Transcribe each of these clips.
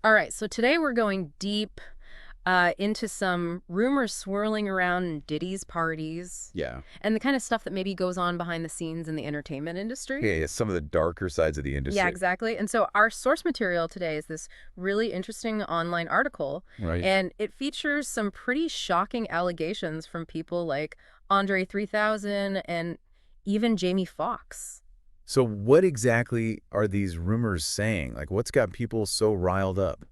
All right, so today we're going deep into some rumors swirling around Diddy's parties Yeah. and the kind of stuff that maybe goes on behind the scenes in the entertainment industry. Yeah, yeah, some of the darker sides of the Yeah, industry. exactly. And so our source material today is this really interesting online article, Right. and it features some pretty shocking allegations from people like Andre 3000 and even Jamie Foxx. So what exactly are these rumors saying? Like, what's got people so riled up?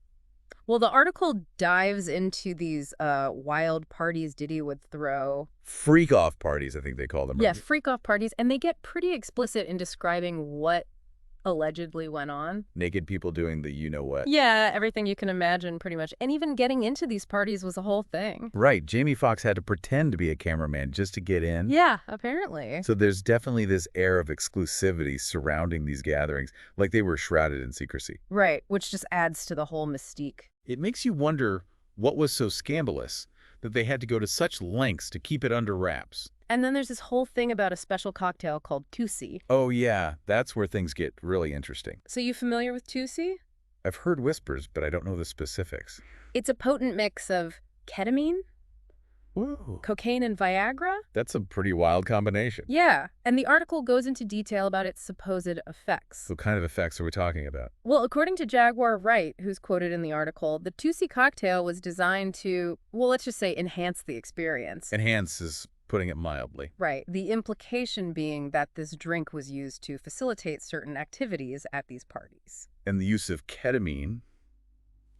Well, the article dives into these wild parties Diddy would throw. Freak-off parties, I think they call them, Yeah, right? freak-off parties, and they get pretty explicit in describing what allegedly went on. Naked people doing the you-know-what. Yeah, everything you can imagine, pretty much. And even getting into these parties was a whole thing. Right. Jamie Foxx had to pretend to be a cameraman just to get in. Yeah, apparently. So there's definitely this air of exclusivity surrounding these gatherings, like they were shrouded in secrecy. Right, which just adds to the whole mystique. It makes you wonder what was so scandalous that they had to go to such lengths to keep it under wraps. And then there's this whole thing about a special cocktail called Tusi. Oh, yeah, that's where things get really interesting. So you familiar with Tusi? I've heard whispers, but I don't know the specifics. It's a potent mix of ketamine, Whoa. cocaine, and Viagra. That's a pretty wild combination. Yeah, and the article goes into detail about its supposed effects. What kind of effects are we talking about? Well, according to Jaguar Wright, who's quoted in the article, the Tusi cocktail was designed to, well, let's just say enhance the experience. Enhance is putting it mildly. Right. The implication being that this drink was used to facilitate certain activities at these parties. And the use of ketamine,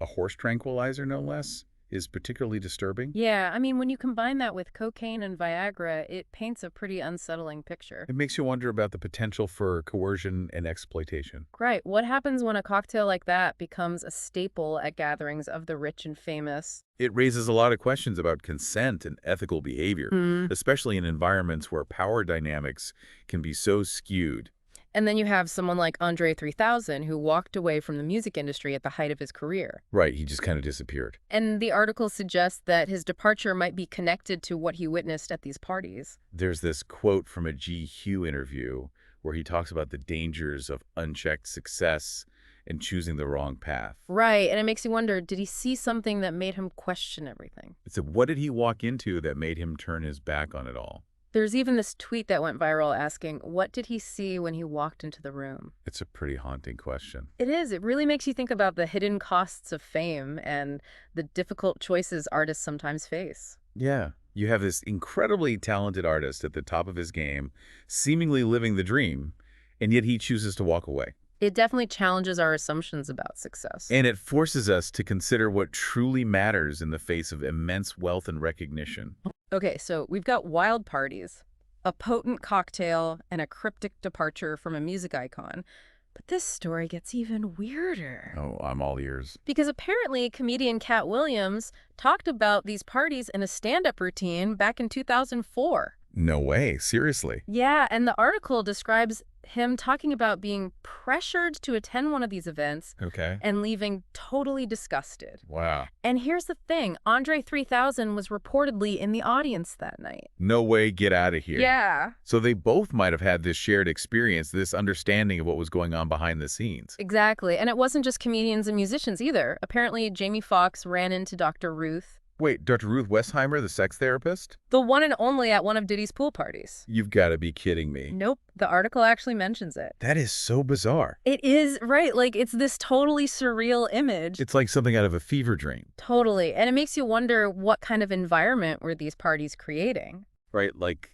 a horse tranquilizer no less, is particularly disturbing. Yeah, I mean, when you combine that with cocaine and Viagra, it paints a pretty unsettling picture. It makes you wonder about the potential for coercion and exploitation. Right. What happens when a cocktail like that becomes a staple at gatherings of the rich and famous? It raises a lot of questions about consent and ethical behavior, especially in environments where power dynamics can be so skewed. And then you have someone like Andre 3000 who walked away from the music industry at the height of his career. Right, he just kind of disappeared. And the article suggests that his departure might be connected to what he witnessed at these parties. There's this quote from a GQ interview where he talks about the dangers of unchecked success and choosing the wrong path. Right, and it makes you wonder, did he see something that made him question everything? So what did he walk into that made him turn his back on it all? There's even this tweet that went viral asking, what did he see when he walked into the room? It's a pretty haunting question. It is. It really makes you think about the hidden costs of fame and the difficult choices artists sometimes face. Yeah. You have this incredibly talented artist at the top of his game, seemingly living the dream, and yet he chooses to walk away. It definitely challenges our assumptions about success. And it forces us to consider what truly matters in the face of immense wealth and recognition. Okay, so we've got wild parties, a potent cocktail, and a cryptic departure from a music icon. But this story gets even weirder. Oh, I'm all ears. Because apparently comedian Cat Williams talked about these parties in a stand-up routine back in 2004. No way. Seriously. Yeah, and the article describes him talking about being pressured to attend one of these events Okay. and leaving totally disgusted. Wow. And here's the thing, Andre 3000 was reportedly in the audience that night. No way, get out of here. Yeah. So they both might have had this shared experience, this understanding of what was going on behind the scenes. Exactly. And it wasn't just comedians and musicians either. Apparently, Jamie Foxx ran into Dr. Ruth, Wait, Dr. Ruth Westheimer, the sex therapist? the one and only at one of Diddy's pool parties. You've got to be kidding me. Nope, the article actually mentions it. That is so bizarre. It is, right, like it's this totally surreal image. It's like something out of a fever dream. Totally. And it makes you wonder what kind of environment were these parties creating? Right? Like,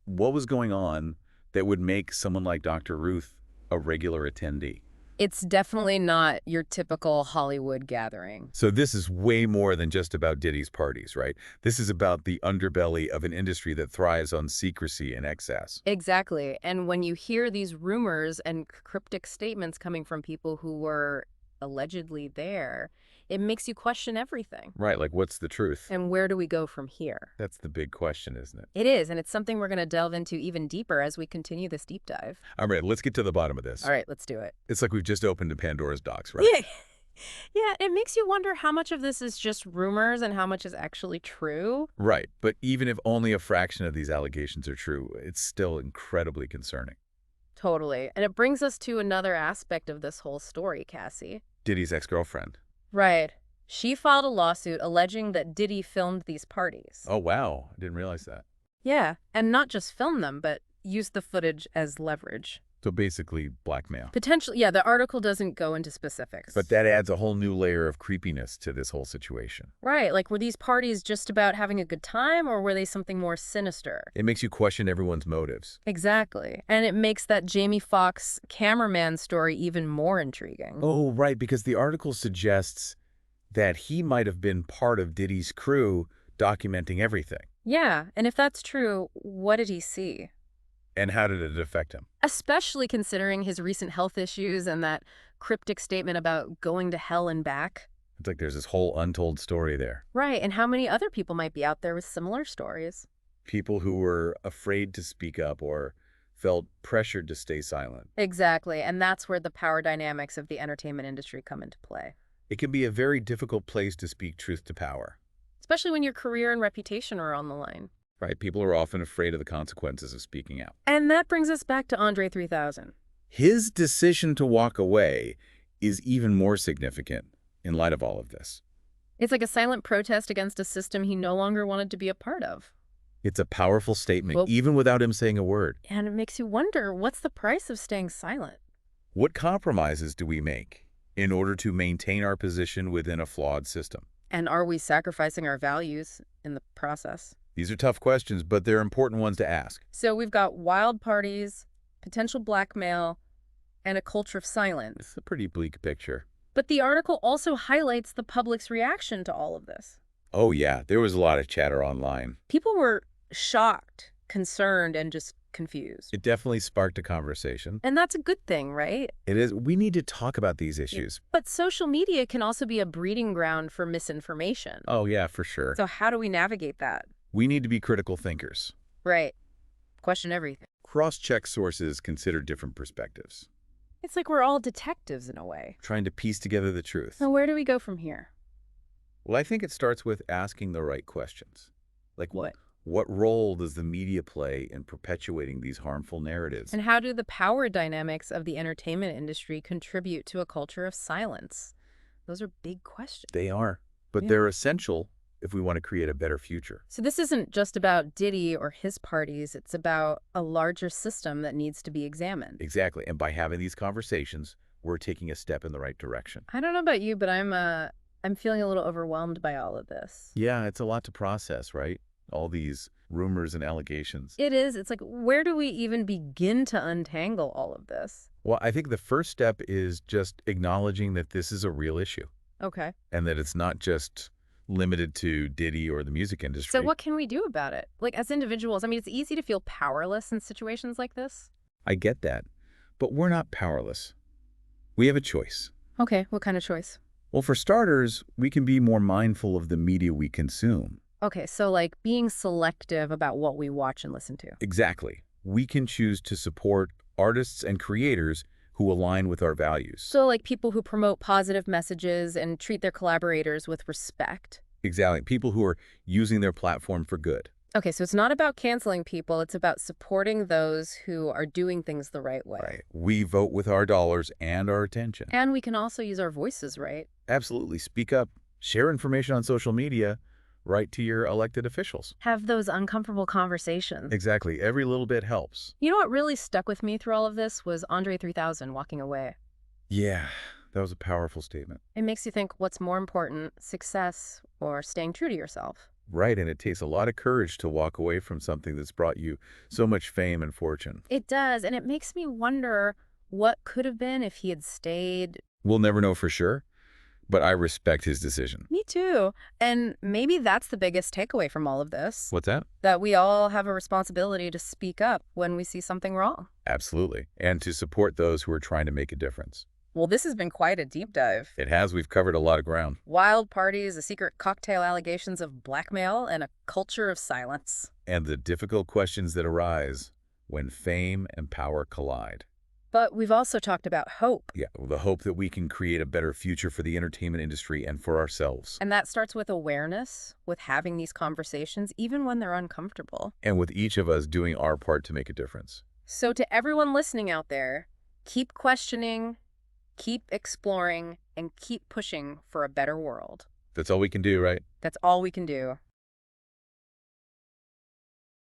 what was going on that would make someone like Dr. Ruth a regular attendee? It's definitely not your typical Hollywood gathering. So this is way more than just about Diddy's parties, right? This is about the underbelly of an industry that thrives on secrecy and excess. Exactly. And when you hear these rumors and cryptic statements coming from people who were allegedly there, it makes you question everything. Right, like what's the truth? And where do we go from here? That's the big question, isn't it? It is, and it's something we're going to delve into even deeper as we continue this deep dive. All right, let's get to the bottom of this. All right, let's do it. It's like we've just opened a Pandora's box, right? Yeah. Yeah, it makes you wonder how much of this is just rumors and how much is actually true. Right, but even if only a fraction of these allegations are true, it's still incredibly concerning. Totally. And it brings us to another aspect of this whole story, Cassie. Diddy's ex-girlfriend. Right. She filed a lawsuit alleging that Diddy filmed these parties. Oh, wow. I didn't realize that. Yeah, and not just film them, but use the footage as leverage. So basically blackmail. Potentially, yeah, the article doesn't go into specifics. But that adds a whole new layer of creepiness to this whole situation. Right, like were these parties just about having a good time or were they something more sinister? It makes you question everyone's motives. Exactly. And it makes that Jamie Foxx cameraman story even more intriguing. Oh, right, because the article suggests that he might have been part of Diddy's crew documenting everything. Yeah, and if that's true, what did he see? And how did it affect him? Especially considering his recent health issues and that cryptic statement about going to hell and back. It's like there's this whole untold story there. Right, and how many other people might be out there with similar stories? People who were afraid to speak up or felt pressured to stay silent. Exactly, and that's where the power dynamics of the entertainment industry come into play. It can be a very difficult place to speak truth to power. Especially when your career and reputation are on the line. Right? People are often afraid of the consequences of speaking out. And that brings us back to Andre 3000. His decision to walk away is even more significant in light of all of this. It's like a silent protest against a system he no longer wanted to be a part of. It's a powerful statement, Well, even without him saying a word. and it makes you wonder, what's the price of staying silent? What compromises do we make in order to maintain our position within a flawed system? And are we sacrificing our values in the process? These are tough questions, but they're important ones to ask. So we've got wild parties, potential blackmail, and a culture of silence. It's a pretty bleak picture. But the article also highlights the public's reaction to all of this. Oh yeah, there was a lot of chatter online. People were shocked, concerned, and just confused. It definitely sparked a conversation. And that's a good thing, right? It is. We need to talk about these issues. But social media can also be a breeding ground for misinformation. Oh yeah, for sure. So how do we navigate that? We need to be critical thinkers. Right. Question everything. Cross-check sources, consider different perspectives. It's like we're all detectives in a way. Trying to piece together the truth. So where do we go from here? Well, I think it starts with asking the right questions. Like What? What role does the media play in perpetuating these harmful narratives? And how do the power dynamics of the entertainment industry contribute to a culture of silence? Those are big questions. They are, but Yeah. they're essential if we want to create a better future. So this isn't just about Diddy or his parties. It's about a larger system that needs to be examined. Exactly. And by having these conversations, we're taking a step in the right direction. I don't know about you, but I'm feeling a little overwhelmed by all of this. Yeah, it's a lot to process, right? All these rumors and allegations. It is. It's like, where do we even begin to untangle all of this? Well, I think the first step is just acknowledging that this is a real issue Okay. and that it's not just limited to Diddy or the music industry. So what can we do about it? Like, as individuals, I mean, it's easy to feel powerless in situations like this. I get that, but we're not powerless. We have a choice. Okay, what kind of choice? Well, for starters, we can be more mindful of the media we consume. Okay, so like being selective about what we watch and listen to. Exactly. We can choose to support artists and creators who align with our values. So like people who promote positive messages and treat their collaborators with respect. Exactly. People who are using their platform for good. Okay, so it's not about canceling people. It's about supporting those who are doing things the right way. Right. We vote with our dollars and our attention. And we can also use our voices, right? Absolutely. Speak up. Share information on social media. Write to your elected officials. Have those uncomfortable conversations. Exactly. Every little bit helps. You know what really stuck with me through all of this was Andre 3000 walking away. Yeah, that was a powerful statement. It makes you think, what's more important, success or staying true to yourself? Right, and it takes a lot of courage to walk away from something that's brought you so much fame and fortune. It does, and it makes me wonder what could have been if he had stayed. We'll never know for sure, but I respect his decision. Me too. And maybe that's the biggest takeaway from all of this. What's that? That we all have a responsibility to speak up when we see something wrong. Absolutely. And to support those who are trying to make a difference. Well, this has been quite a deep dive. It has. We've covered a lot of ground. Wild parties, the secret cocktail allegations of blackmail, and a culture of silence. And the difficult questions that arise when fame and power collide. But we've also talked about hope. Yeah, the hope that we can create a better future for the entertainment industry and for ourselves. And that starts with awareness, with having these conversations, even when they're uncomfortable. And with each of us doing our part to make a difference. So to everyone listening out there, keep questioning, Keep exploring and keep pushing for a better world. That's all we can do, right? That's all we can do.